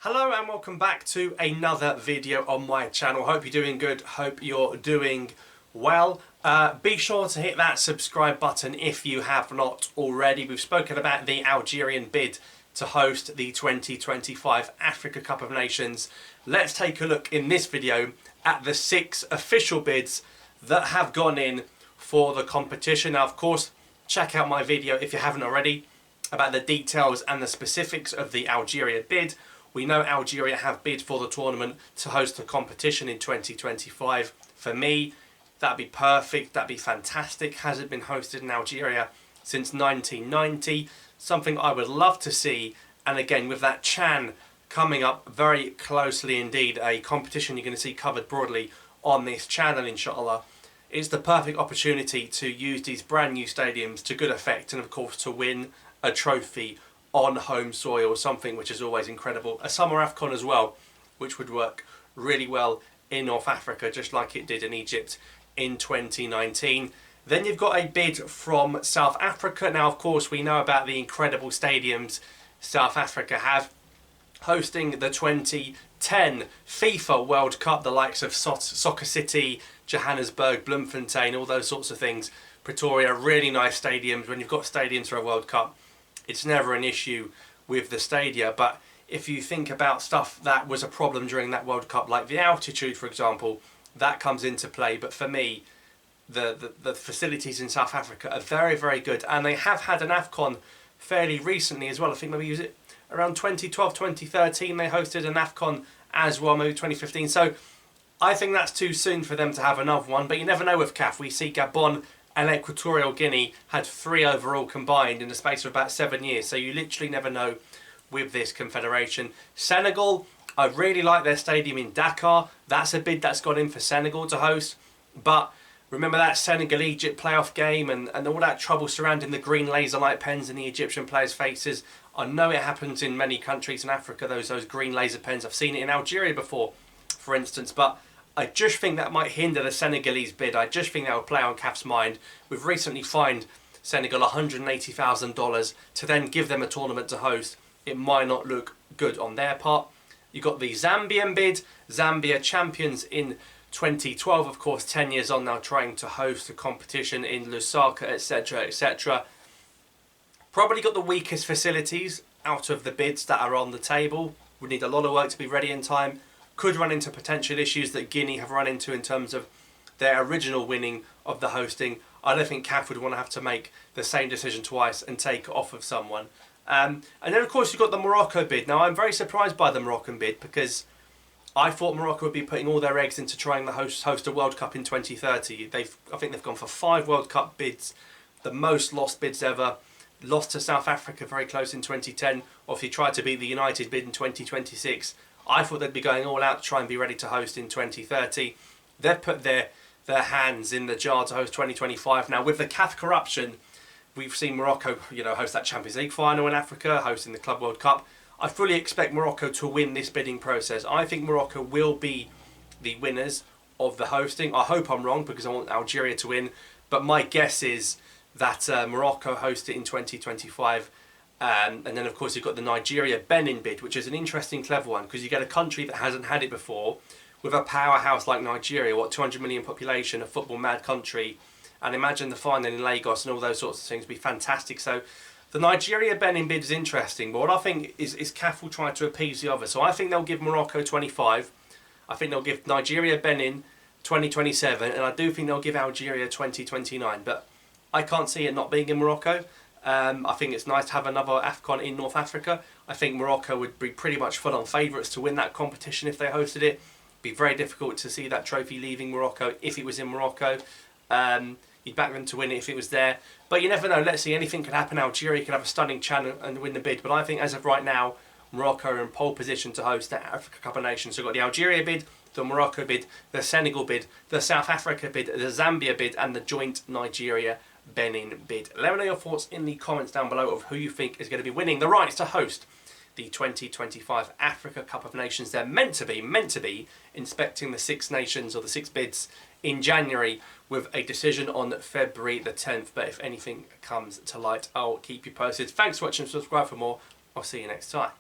Hello and welcome back to another video on my channel. Hope you're doing good, hope you're doing well. Be sure to hit that subscribe button if you have not already. We've spoken about the Algerian bid to host the 2025 Africa Cup of Nations. Let's take a look in this video at the 6 official bids that have gone in for the competition. Now, of course, check out my video if you haven't already about the details and the specifics of the Algeria bid. We know Algeria have bid for the tournament to host the competition in 2025. For me, that'd be perfect, that'd be fantastic. Hasn't been hosted in Algeria since 1990. Something I would love to see. And again, with that Chan coming up very closely indeed, a competition you're going to see covered broadly on this channel, inshallah. It's the perfect opportunity to use these brand new stadiums to good effect and of course to win a trophy on home soil, something which is always incredible. A summer AFCON as well, which would work really well in North Africa, just like it did in Egypt in 2019. Then you've got a bid from South Africa. Now, of course, we know about the incredible stadiums South Africa have, hosting the 2010 FIFA World Cup, the likes of Soccer City, Johannesburg, Bloemfontein, all those sorts of things. Pretoria, really nice stadiums. When you've got stadiums for a World Cup, it's never an issue with the stadia. But if you think about stuff that was a problem during that World Cup, like the altitude, for example, that comes into play. But for me, the facilities in South Africa are very, very good. And they have had an AFCON fairly recently as well. I think maybe use it around 2012, 2013. They hosted an AFCON as well, maybe 2015. So I think that's too soon for them to have another one. But you never know with CAF. We see Gabon and Equatorial Guinea had 3 overall combined in the space of about 7 years. So you literally never know with this confederation. Senegal, I really like their stadium in Dakar. That's a bid that's got in for Senegal to host. But remember that Senegal-Egypt playoff game and all that trouble surrounding the green laser light pens in the Egyptian players' faces. I know it happens in many countries in Africa, those green laser pens. I've seen it in Algeria before, for instance. But I just think that might hinder the Senegalese bid. I just think that will play on CAF's mind. We've recently fined Senegal $180,000 to then give them a tournament to host. It might not look good on their part. You've got the Zambian bid. Zambia champions in 2012, of course, 10 years on now, trying to host a competition in Lusaka, etc., etc. Probably got the weakest facilities out of the bids that are on the table. Would need a lot of work to be ready in time. Could run into potential issues that Guinea have run into in terms of their original winning of the hosting. I don't think CAF would want to have to make the same decision twice and take it off of someone. And then, of course, you've got the Morocco bid. Now, I'm very surprised by the Moroccan bid because I thought Morocco would be putting all their eggs into trying to host a World Cup in 2030. I think they've gone for 5 World Cup bids, the most lost bids ever. Lost to South Africa very close in 2010. Obviously tried to beat the United bid in 2026. I thought they'd be going all out to try and be ready to host in 2030. They've put their hands in the jar to host 2025. Now, with the CAF corruption, we've seen Morocco, host that Champions League final in Africa, hosting the Club World Cup. I fully expect Morocco to win this bidding process. I think Morocco will be the winners of the hosting. I hope I'm wrong because I want Algeria to win. But my guess is that Morocco host it in 2025. And then, of course, you've got the Nigeria-Benin bid, which is an interesting, clever one, because you get a country that hasn't had it before, with a powerhouse like Nigeria, 200 million population, a football-mad country, and imagine the final in Lagos and all those sorts of things would be fantastic. So the Nigeria-Benin bid is interesting, but what I think is CAF will try to appease the others. So I think they'll give Morocco 25, I think they'll give Nigeria-Benin 2027, and I do think they'll give Algeria 2029, but I can't see it not being in Morocco. I think it's nice to have another AFCON in North Africa. I think Morocco would be pretty much full-on favourites to win that competition if they hosted it. It'd be very difficult to see that trophy leaving Morocco if it was in Morocco. You'd back them to win it if it was there. But you never know. Let's see. Anything could happen. Algeria could have a stunning chance and win the bid. But I think as of right now, Morocco are in pole position to host the Africa Cup of Nations. So we've got the Algeria bid, the Morocco bid, the Senegal bid, the South Africa bid, the Zambia bid, and the joint Nigeria-Benin bid. Let me know your thoughts in the comments down below of who you think is going to be winning the rights to host the 2025 Africa Cup of Nations. They're meant to be inspecting the 6 nations or the 6 bids in January with a decision on February the 10th. But if anything comes to light, I'll keep you posted. Thanks for watching. Subscribe for more. I'll see you next time.